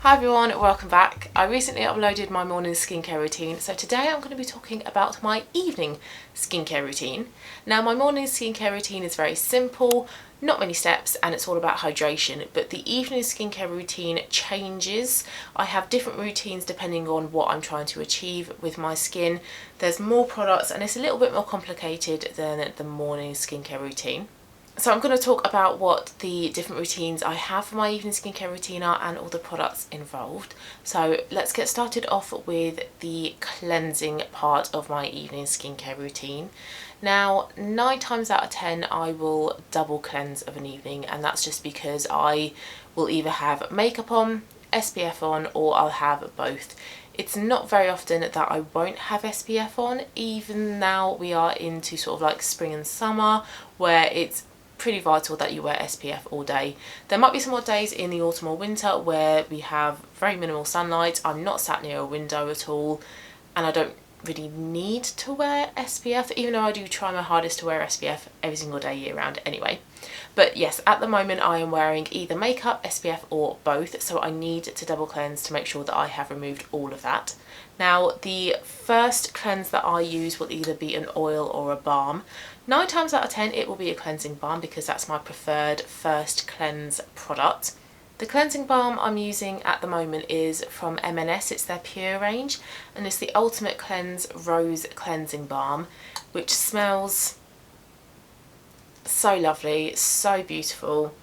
Hi everyone, welcome back. I recently uploaded my morning skincare routine, so today I'm going to be talking about my evening skincare routine. Now my morning skincare routine is very simple, not many steps, and it's all about hydration, but the evening skincare routine changes. I have different routines depending on what I'm trying to achieve with my skin. There's more products and it's a little bit more complicated than the morning skincare routine. So I'm going to talk about what the different routines I have for my evening skincare routine are and all the products involved. So let's get started off with the cleansing part of my evening skincare routine. Now 9 times out of 10 I will double cleanse of an evening, and that's just because I will either have makeup on, SPF on, or I'll have both. It's not very often that I won't have SPF on, even now we are into sort of like spring and summer where it's pretty vital that you wear SPF all day. There might be some odd days in the autumn or winter where we have very minimal sunlight, I'm not sat near a window at all, and I don't really need to wear SPF, even though I do try my hardest to wear SPF every single day year round anyway. But yes, at the moment I am wearing either makeup, SPF or both, so I need to double cleanse to make sure that I have removed all of that. Now the first cleanse that I use will either be an oil or a balm. 9 times out of 10 it will be a cleansing balm because that's my preferred first cleanse product. The cleansing balm I'm using at the moment is from M&S, it's their Pure range, and it's the Ultimate Cleanse Rose Cleansing Balm, which smells so lovely, so beautiful.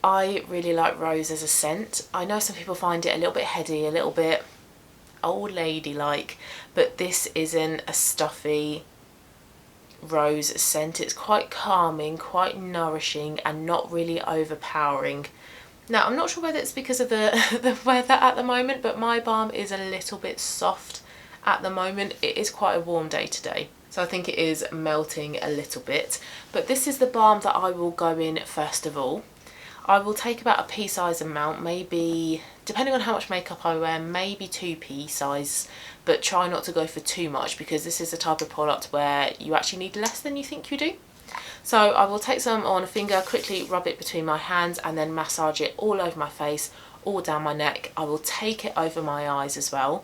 I really like rose as a scent. I know some people find it a little bit heady, a little bit old lady like, but this isn't a stuffy rose scent. It's quite calming, quite nourishing, and not really overpowering. Now I'm not sure whether it's because of the weather at the moment, but my balm is a little bit soft at the moment. It is quite a warm day today, so I think it is melting a little bit. But this is the balm that I will go in first of all. I will take about a pea size amount, maybe, depending on how much makeup I wear, maybe 2 pea size, but try not to go for too much because this is the type of product where you actually need less than you think you do. So I will take some on a finger, quickly rub it between my hands and then massage it all over my face, all down my neck. I will take it over my eyes as well.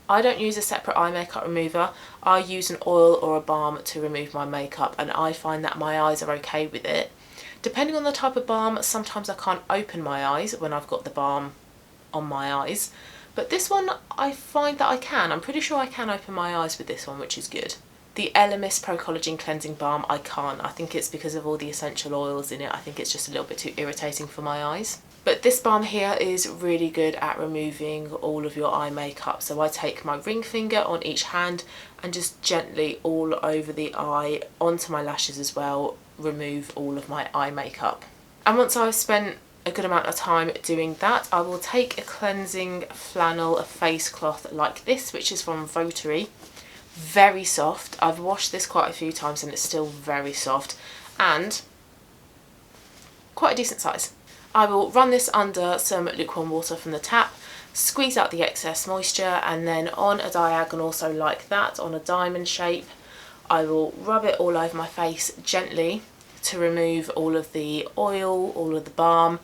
I don't use a separate eye makeup remover. I use an oil or a balm to remove my makeup, and I find that my eyes are okay with it. Depending on the type of balm, sometimes I can't open my eyes when I've got the balm on my eyes, but this one I find that I can. I'm pretty sure I can open my eyes with this one, which is good. The Elemis Pro Collagen Cleansing Balm I can't. I think it's because of all the essential oils in it. I think it's just a little bit too irritating for my eyes. But this balm here is really good at removing all of your eye makeup. So I take my ring finger on each hand and just gently all over the eye, onto my lashes as well, remove all of my eye makeup. And once I've spent a good amount of time doing that, I will take a cleansing flannel, a face cloth like this, which is from Vichy. Very soft. I've washed this quite a few times and it's still very soft and quite a decent size. I will run this under some lukewarm water from the tap, squeeze out the excess moisture, and then on a diagonal, so like that, on a diamond shape, I will rub it all over my face gently to remove all of the oil, all of the balm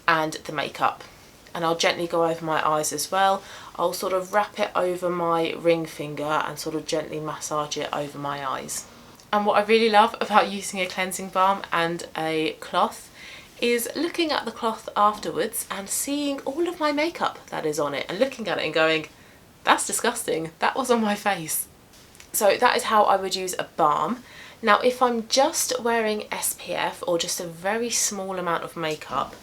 and the makeup. And I'll gently go over my eyes as well. I'll sort of wrap it over my ring finger and sort of gently massage it over my eyes. And what I really love about using a cleansing balm and a cloth is looking at the cloth afterwards and seeing all of my makeup that is on it and looking at it and going, that's disgusting, that was on my face. So that is how I would use a balm. Now if I'm just wearing SPF or just a very small amount of makeup,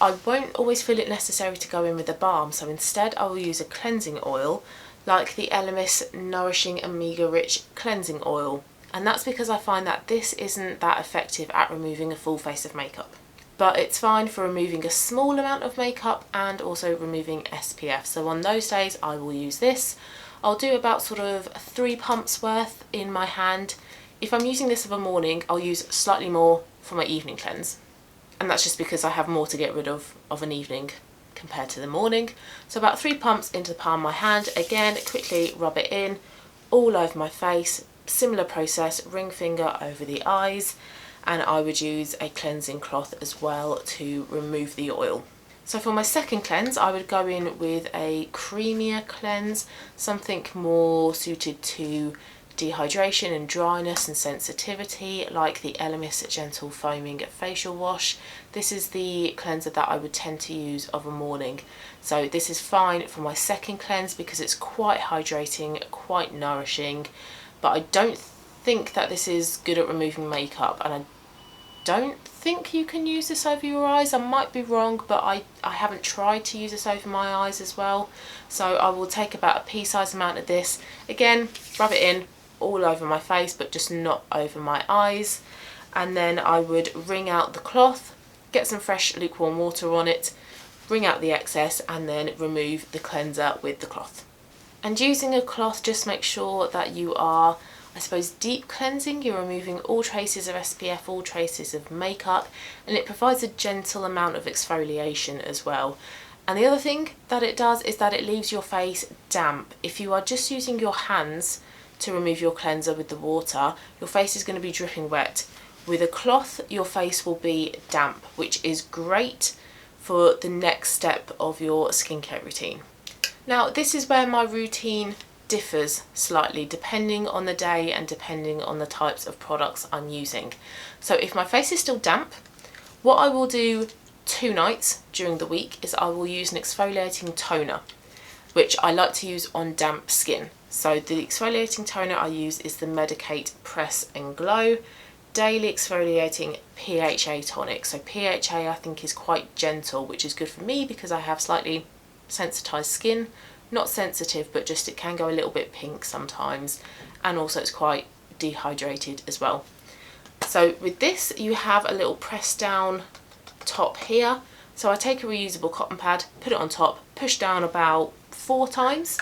I won't always feel it necessary to go in with a balm, so instead I will use a cleansing oil like the Elemis Nourishing Omega Rich Cleansing Oil, and that's because I find that this isn't that effective at removing a full face of makeup. But it's fine for removing a small amount of makeup and also removing SPF. So on those days I will use this. I'll do about sort of 3 pumps worth in my hand. If I'm using this of a morning, I'll use slightly more for my evening cleanse. And that's just because I have more to get rid of an evening compared to the morning. So about 3 pumps into the palm of my hand. Again, quickly rub it in all over my face. Similar process, ring finger over the eyes. And I would use a cleansing cloth as well to remove the oil. So for my second cleanse, I would go in with a creamier cleanse, something more suited to dehydration and dryness and sensitivity, like the Elemis Gentle Foaming Facial Wash. This is the cleanser that I would tend to use of a morning. So this is fine for my second cleanse because it's quite hydrating, quite nourishing, but I don't think that this is good at removing makeup, and I don't think you can use this over your eyes. I might be wrong, but I haven't tried to use this over my eyes as well. So I will take about a pea-sized amount of this. Again, rub it in all over my face, but just not over my eyes. And then I would wring out the cloth, get some fresh lukewarm water on it, wring out the excess, and then remove the cleanser with the cloth. And using a cloth, just make sure that you are, I suppose, deep cleansing. You're removing all traces of SPF, all traces of makeup, and it provides a gentle amount of exfoliation as well. And the other thing that it does is that it leaves your face damp. If you are just using your hands to remove your cleanser with the water, your face is going to be dripping wet. With a cloth, your face will be damp, which is great for the next step of your skincare routine. Now, this is where my routine differs slightly depending on the day and depending on the types of products I'm using. So if my face is still damp, what I will do 2 nights during the week is I will use an exfoliating toner, which I like to use on damp skin. So the exfoliating toner I use is the Medicate Press and Glow Daily Exfoliating PHA Tonic. So PHA I think is quite gentle, which is good for me because I have slightly sensitized skin. Not sensitive, but just it can go a little bit pink sometimes, and also it's quite dehydrated as well. So with this, you have a little press down top here. So I take a reusable cotton pad, put it on top, push down about 4 times,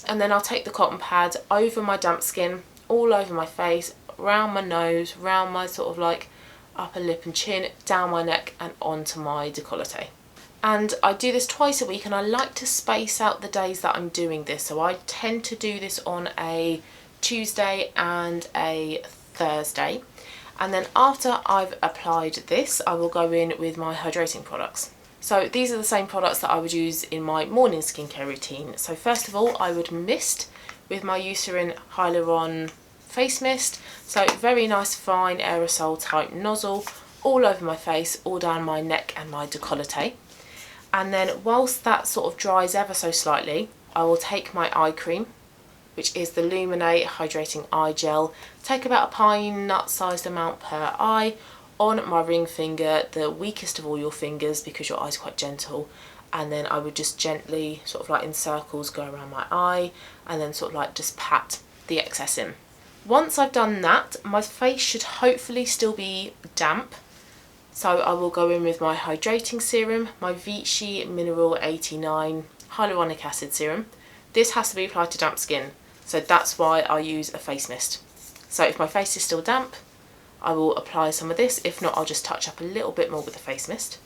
and then I'll take the cotton pad over my damp skin, all over my face, round my nose, round my sort of like upper lip and chin, down my neck and onto my décolleté. And I do this twice a week, and I like to space out the days that I'm doing this. So I tend to do this on a Tuesday and a Thursday. And then after I've applied this, I will go in with my hydrating products. So these are the same products that I would use in my morning skincare routine. So first of all, I would mist with my Eucerin Hyaluron face mist. So very nice fine aerosol type nozzle all over my face, all down my neck and my décolleté. And then whilst that sort of dries ever so slightly, I will take my eye cream, which is the Lumene Hydrating Eye Gel. Take about a pine nut sized amount per eye on my ring finger, the weakest of all your fingers because your eye's quite gentle. And then I would just gently, sort of like in circles, go around my eye and then sort of like just pat the excess in. Once I've done that, my face should hopefully still be damp. So I will go in with my hydrating serum, my Vichy Mineral 89 hyaluronic acid serum. This has to be applied to damp skin, so that's why I use a face mist. So if my face is still damp, I will apply some of this. If not, I'll just touch up a little bit more with the face mist.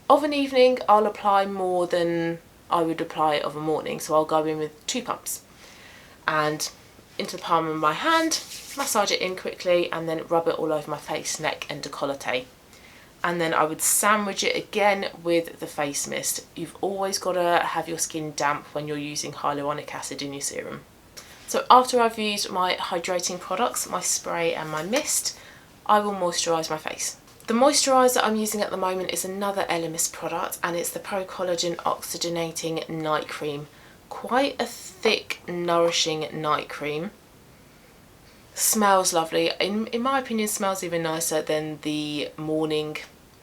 Of an evening, I'll apply more than I would apply of a morning, so I'll go in with 2 pumps. And into the palm of my hand, massage it in quickly, and then rub it all over my face, neck and décolleté. And then I would sandwich it again with the face mist. You've always got to have your skin damp when you're using hyaluronic acid in your serum. So after I've used my hydrating products, my spray and my mist, I will moisturise my face. The moisturiser I'm using at the moment is another Elemis product, and it's the Pro Collagen Oxygenating Night Cream. Quite a thick, nourishing night cream. Smells lovely. In my opinion, smells even nicer than the morning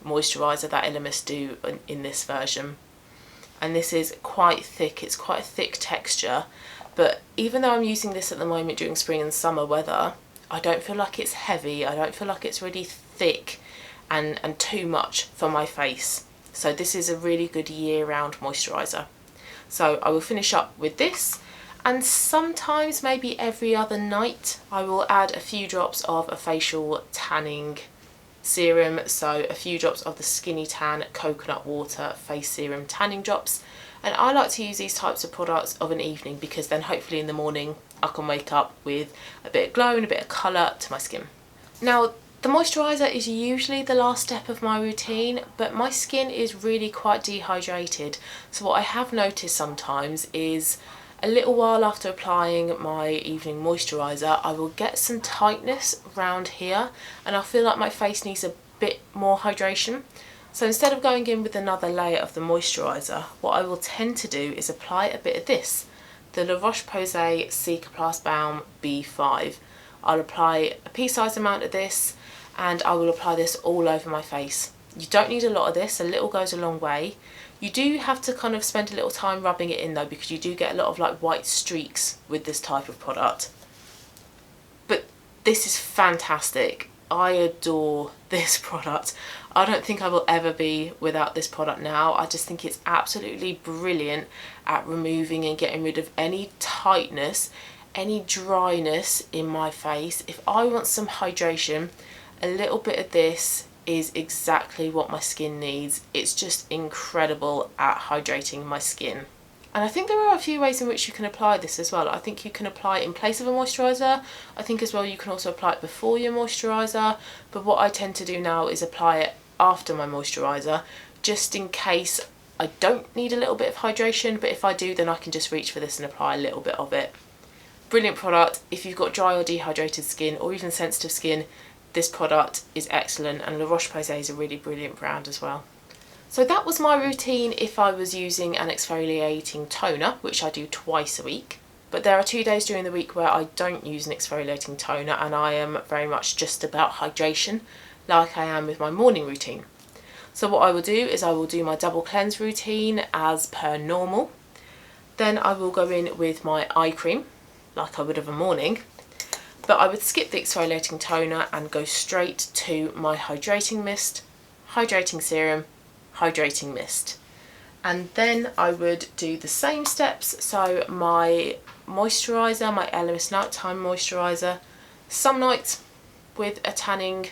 moisturiser that Elemis do in this version. And this is quite thick. It's quite a thick texture, but even though I'm using this at the moment during spring and summer weather, I don't feel like it's heavy. I don't feel like it's really thick and too much for my face. So this is a really good year-round moisturiser. So I will finish up with this. And sometimes, maybe every other night, I will add a few drops of a facial tanning serum. So a few drops of the Skinny Tan Coconut Water Face Serum Tanning Drops. And I like to use these types of products of an evening because then hopefully in the morning I can wake up with a bit of glow and a bit of colour to my skin. Now, The moisturiser is usually the last step of my routine, but my skin is really quite dehydrated. So what I have noticed sometimes is a little while after applying my evening moisturiser, I will get some tightness around here and I feel like my face needs a bit more hydration. So instead of going in with another layer of the moisturiser, what I will tend to do is apply a bit of this, the La Roche-Posay Cicaplast Balm B5. I'll apply a pea-sized amount of this and I will apply this all over my face. You don't need a lot of this, a little goes a long way. You do have to kind of spend a little time rubbing it in though, because you do get a lot of like white streaks with this type of product. But this is fantastic. I adore this product. I don't think I will ever be without this product now. I just think it's absolutely brilliant at removing and getting rid of any tightness, any dryness in my face. If I want some hydration, a little bit of this is exactly what my skin needs. It's just incredible at hydrating my skin. And I think there are a few ways in which you can apply this as well. I think you can apply it in place of a moisturiser. I think as well you can also apply it before your moisturiser. But what I tend to do now is apply it after my moisturiser, just in case I don't need a little bit of hydration. But if I do, then I can just reach for this and apply a little bit of it. Brilliant product. If you've got dry or dehydrated skin or even sensitive skin, this product is excellent, and La Roche-Posay is a really brilliant brand as well. So that was my routine if I was using an exfoliating toner, which I do twice a week. But there are 2 days during the week where I don't use an exfoliating toner, and I am very much just about hydration, like I am with my morning routine. So what I will do is I will do my double cleanse routine as per normal. Then I will go in with my eye cream, like I would of a morning. But I would skip the exfoliating toner and go straight to my hydrating mist, hydrating serum, hydrating mist. And then I would do the same steps. So my moisturiser, my Elemis nighttime moisturiser, some nights with a tanning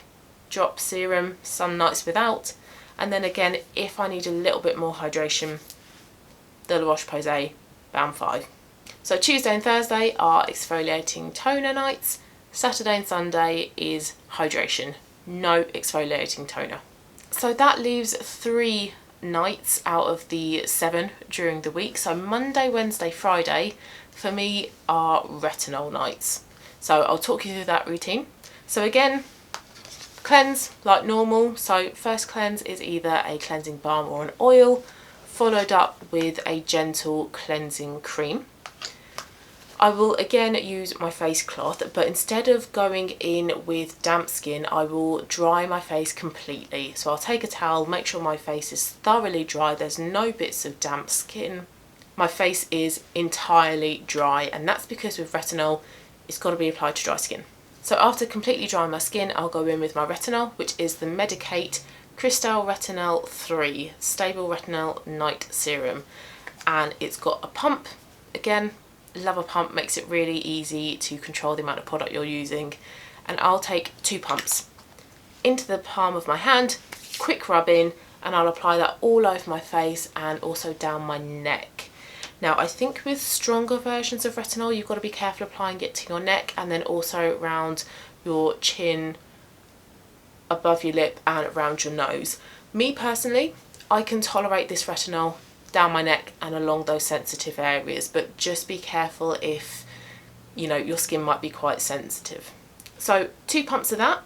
drop serum, some nights without. And then again, if I need a little bit more hydration, the La Roche-Posay Balm 5. So Tuesday and Thursday are exfoliating toner nights. Saturday and Sunday is hydration, no exfoliating toner. So that leaves 3 nights out of the 7 during the week. So Monday, Wednesday, Friday for me are retinol nights. So I'll talk you through that routine. So again, cleanse like normal. So first cleanse is either a cleansing balm or an oil, followed up with a gentle cleansing cream. I will again use my face cloth, but instead of going in with damp skin, I will dry my face completely. So I'll take a towel, make sure my face is thoroughly dry, there's no bits of damp skin. My face is entirely dry, and that's because with retinol, it's got to be applied to dry skin. So after completely drying my skin, I'll go in with my retinol, which is the Medicate Crystal Retinol 3 Stable Retinol Night Serum. And it's got a pump, again, love a pump, makes it really easy to control the amount of product you're using. And I'll take 2 pumps into the palm of my hand, quick rub in, and I'll apply that all over my face and also down my neck. Now I think with stronger versions of retinol you've got to be careful applying it to your neck and then also around your chin, above your lip and around your nose. Me personally, I can tolerate this retinol down my neck and along those sensitive areas, but just be careful if you know your skin might be quite sensitive. So 2 pumps of that,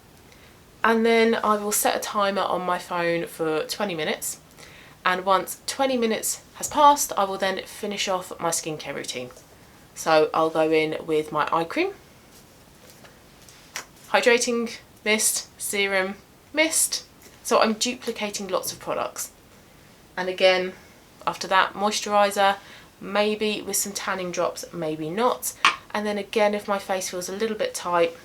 and then I will set a timer on my phone for 20 minutes, and once 20 minutes has passed I will then finish off my skincare routine. So I'll go in with my eye cream, hydrating mist, serum, mist, so I'm duplicating lots of products. And again, after that, moisturiser, maybe with some tanning drops, maybe not. And then again, if my face feels a little bit tight,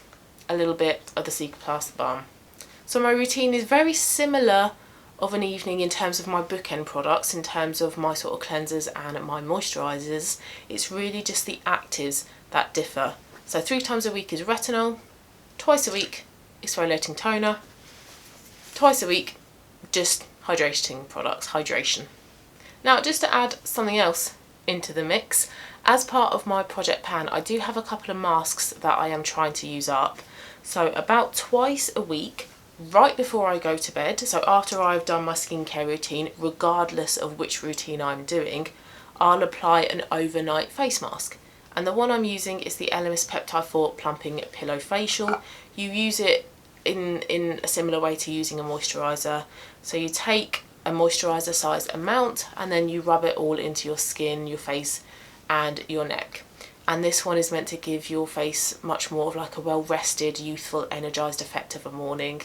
a little bit of the Cicaplast Balm. So my routine is very similar of an evening in terms of my bookend products, in terms of my sort of cleansers and my moisturisers. It's really just the actives that differ. So 3 times a week is retinol, twice a week exfoliating toner, twice a week just hydrating products, hydration. Now just to add something else into the mix, as part of my project pan I do have a couple of masks that I am trying to use up. So about twice a week, right before I go to bed, so after I've done my skincare routine, regardless of which routine I'm doing, I'll apply an overnight face mask. And the one I'm using is the Elemis Peptide 4 Plumping Pillow Facial. You use it in a similar way to using a moisturiser. So you take a moisturiser sized amount and then you rub it all into your skin, your face and your neck. And this one is meant to give your face much more of like a well-rested, youthful, energised effect of a morning.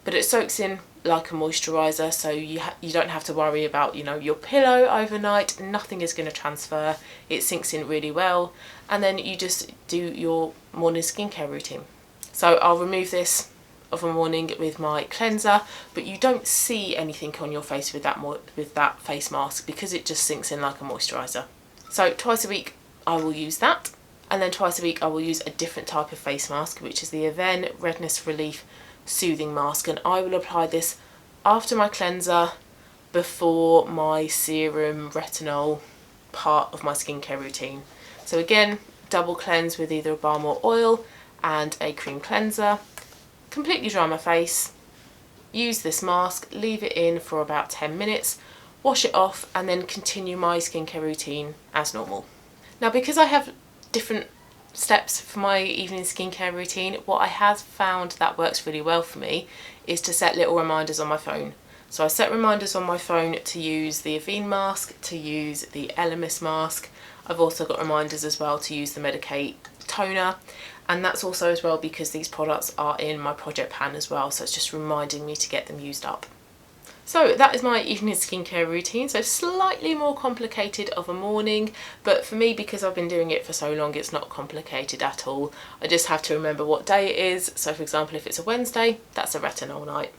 But it soaks in like a moisturiser, so you don't have to worry about, you know, your pillow overnight. Nothing is going to transfer. It sinks in really well, and then you just do your morning skincare routine. So I'll remove this of a morning with my cleanser, but you don't see anything on your face with that face mask because it just sinks in like a moisturiser. So twice a week I will use that, and then twice a week I will use a different type of face mask, which is the Avene Redness Relief Soothing Mask, and I will apply this after my cleanser, before my serum retinol part of my skincare routine. So again, double cleanse with either a balm or oil and a cream cleanser, completely dry my face, use this mask, leave it in for about 10 minutes, wash it off, and then continue my skincare routine as normal. Now, because I have different steps for my evening skincare routine, what I have found that works really well for me is to set little reminders on my phone. So I set reminders on my phone to use the Avene mask, to use the Elemis mask. I've also got reminders as well to use the Medicate toner, and that's also as well because these products are in my project pan as well, so it's just reminding me to get them used up. So that is my evening skincare routine, so slightly more complicated of a morning, but for me, because I've been doing it for so long, it's not complicated at all. I just have to remember what day it is. So for example, if it's a Wednesday, that's a retinol night.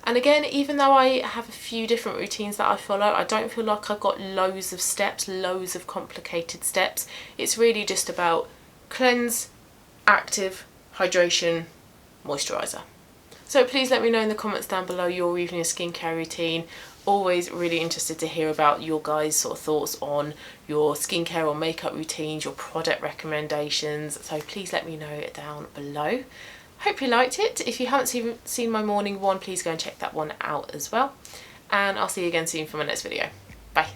And again, even though I have a few different routines that I follow, I don't feel like I've got loads of steps, loads of complicated steps. It's really just about cleanse, active, hydration, moisturiser. So please let me know in the comments down below your evening skincare routine. Always really interested to hear about your guys' sort of thoughts on your skincare or makeup routines, your product recommendations. So please let me know down below. Hope you liked it. If you haven't seen my morning one, please go and check that one out as well. And I'll see you again soon for my next video. Bye.